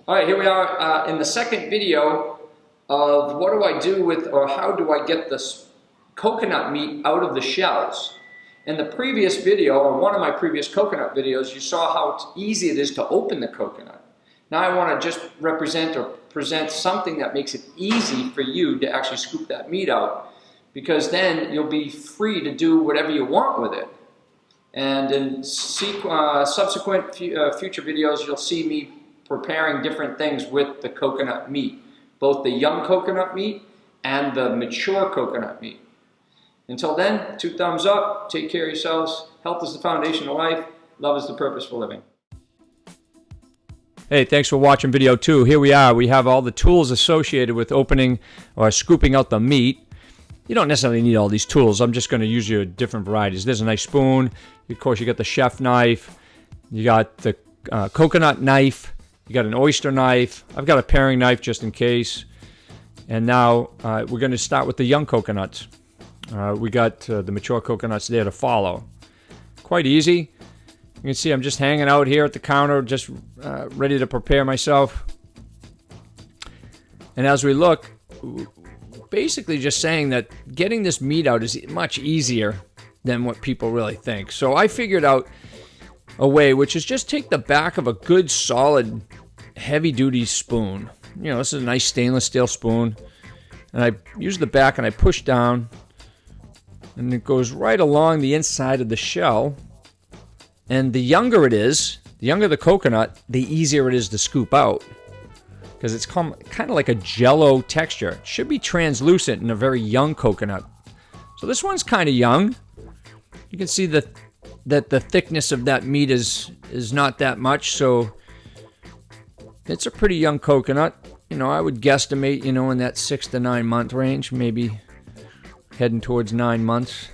All right, here we are in the second video of what do I do with, or how do I get this coconut meat out of the shells. In the previous video, or one of my previous coconut videos, you saw how easy it is to open the coconut. Now I want to just represent or present something that makes it easy for you to actually scoop that meat out, because then you'll be free to do whatever you want with it. And in subsequent future videos, you'll see me preparing different things with the coconut meat, both the young coconut meat and the mature coconut meat. Until then, 2 thumbs up, take care of yourselves. Health is the foundation of life. Love is the purpose for living. Hey, thanks for watching video 2. Here we are. We have all the tools associated with opening or scooping out the meat. You don't necessarily need all these tools. I'm just going to use your different varieties. There's a nice spoon. Of course, you got the chef knife. You got the coconut knife. You got an oyster knife. I've got a paring knife just in case. And now we're going to start with the young coconuts. We got the mature coconuts there to follow. Quite easy. You can see I'm just hanging out here at the counter, just ready to prepare myself. And as we look, basically just saying that getting this meat out is much easier than what people really think. So I figured out a way, which is just take the back of a good solid heavy-duty spoon. You know, this is a nice stainless steel spoon, and I use the back and I push down, and it goes right along the inside of the shell. And the younger it is, the younger the coconut, the easier it is to scoop out, because it's kind of like a jello texture. It should be translucent in a very young coconut. So this one's kind of young. You can see that the thickness of that meat is not that much, so it's a pretty young coconut. You know, I would guesstimate, you know, in that 6 to 9 month range, maybe heading towards 9 months.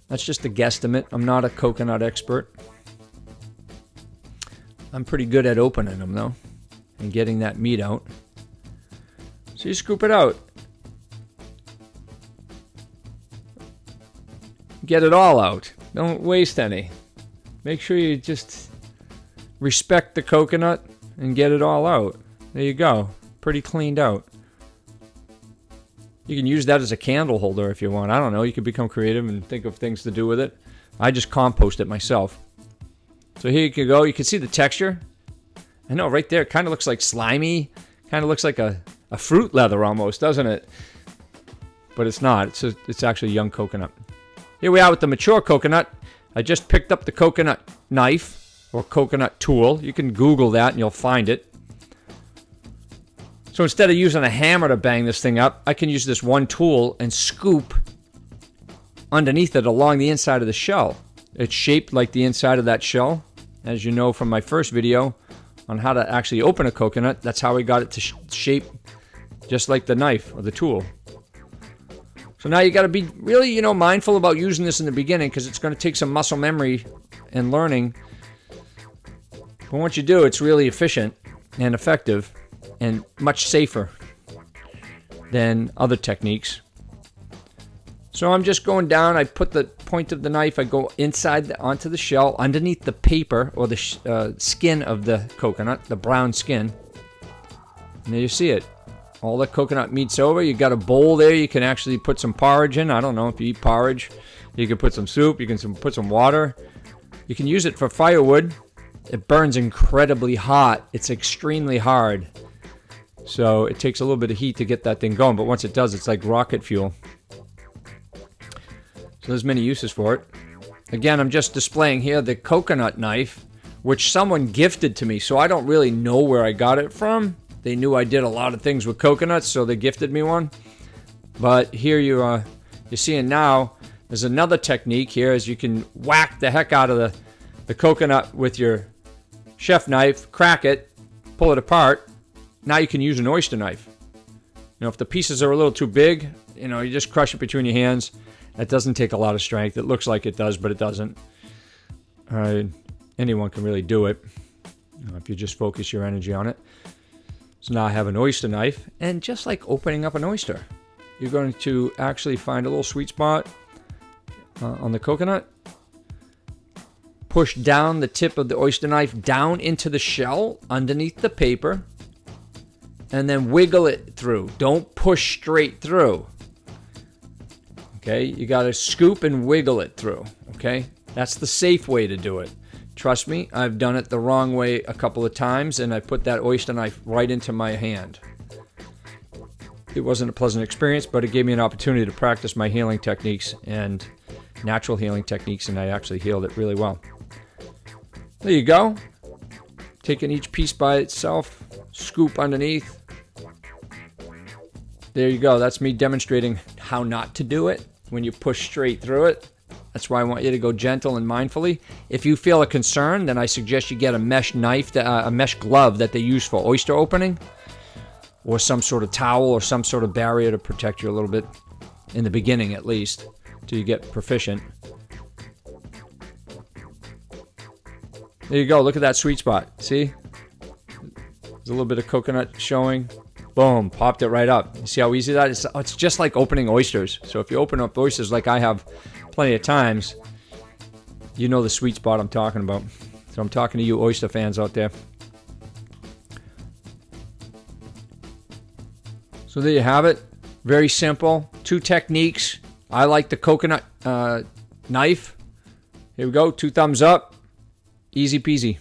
That's just a guesstimate. I'm not a coconut expert. I'm pretty good at opening them, though, and getting that meat out. So you scoop it out. Get it all out. Don't waste any. Make sure you just respect the coconut and get it all out. There you go. Pretty cleaned out. You can use that as a candle holder if you want. I don't know. You could become creative and think of things to do with it. I just compost it myself. So here you can go. You can see the texture. I know right there it kind of looks like slimy. Kind of looks like a fruit leather almost, doesn't it? But it's not. It's actually young coconut. Here we are with the mature coconut. I just picked up the coconut knife or coconut tool. You can Google that and you'll find it. So instead of using a hammer to bang this thing up, I can use this one tool and scoop underneath it along the inside of the shell. It's shaped like the inside of that shell. As you know from my first video on how to actually open a coconut, that's how we got it to shape just like the knife or the tool. So now you got to be really, you know, mindful about using this in the beginning, because it's going to take some muscle memory and learning. But once you do, it's really efficient and effective and much safer than other techniques. So I'm just going down. I put the point of the knife, I go inside onto the shell, underneath the paper or the skin of the coconut, the brown skin. And there you see it. All the coconut meat's over. You got a bowl there. You can actually put some porridge in. I don't know if you eat porridge. You can put some soup. You can put some water. You can use it for firewood. It burns incredibly hot. It's extremely hard. So it takes a little bit of heat to get that thing going. But once it does, it's like rocket fuel. So there's many uses for it. Again, I'm just displaying here the coconut knife, which someone gifted to me. So I don't really know where I got it from. They knew I did a lot of things with coconuts, so they gifted me one. But here you're seeing now, there's another technique here, is you can whack the heck out of the coconut with your chef knife, crack it, pull it apart. Now you can use an oyster knife. You know, if the pieces are a little too big, you know, you just crush it between your hands. That doesn't take a lot of strength. It looks like it does, but it doesn't. Anyone can really do it, if you just focus your energy on it. So now I have an oyster knife, and just like opening up an oyster, you're going to actually find a little sweet spot on the coconut, push down the tip of the oyster knife down into the shell underneath the paper, and then wiggle it through. Don't push straight through. Okay, you got to scoop and wiggle it through. Okay, that's the safe way to do it. Trust me, I've done it the wrong way a couple of times, and I put that oyster knife right into my hand. It wasn't a pleasant experience, but it gave me an opportunity to practice my healing techniques and natural healing techniques, and I actually healed it really well. There you go. Taking each piece by itself, scoop underneath. There you go. That's me demonstrating how not to do it when you push straight through it. That's why I want you to go gentle and mindfully. If you feel a concern, then I suggest you get a mesh knife, a mesh glove that they use for oyster opening, or some sort of towel or some sort of barrier to protect you a little bit, in the beginning at least, till you get proficient. There you go. Look at that sweet spot. See? There's a little bit of coconut showing. Boom, popped it right up. You see how easy that is? It's just like opening oysters. So if you open up oysters like I have plenty of times, you know the sweet spot I'm talking about. So I'm talking to you oyster fans out there. So there you have it. Very simple. 2 techniques. I like the coconut knife. Here we go. 2 thumbs up. Easy peasy.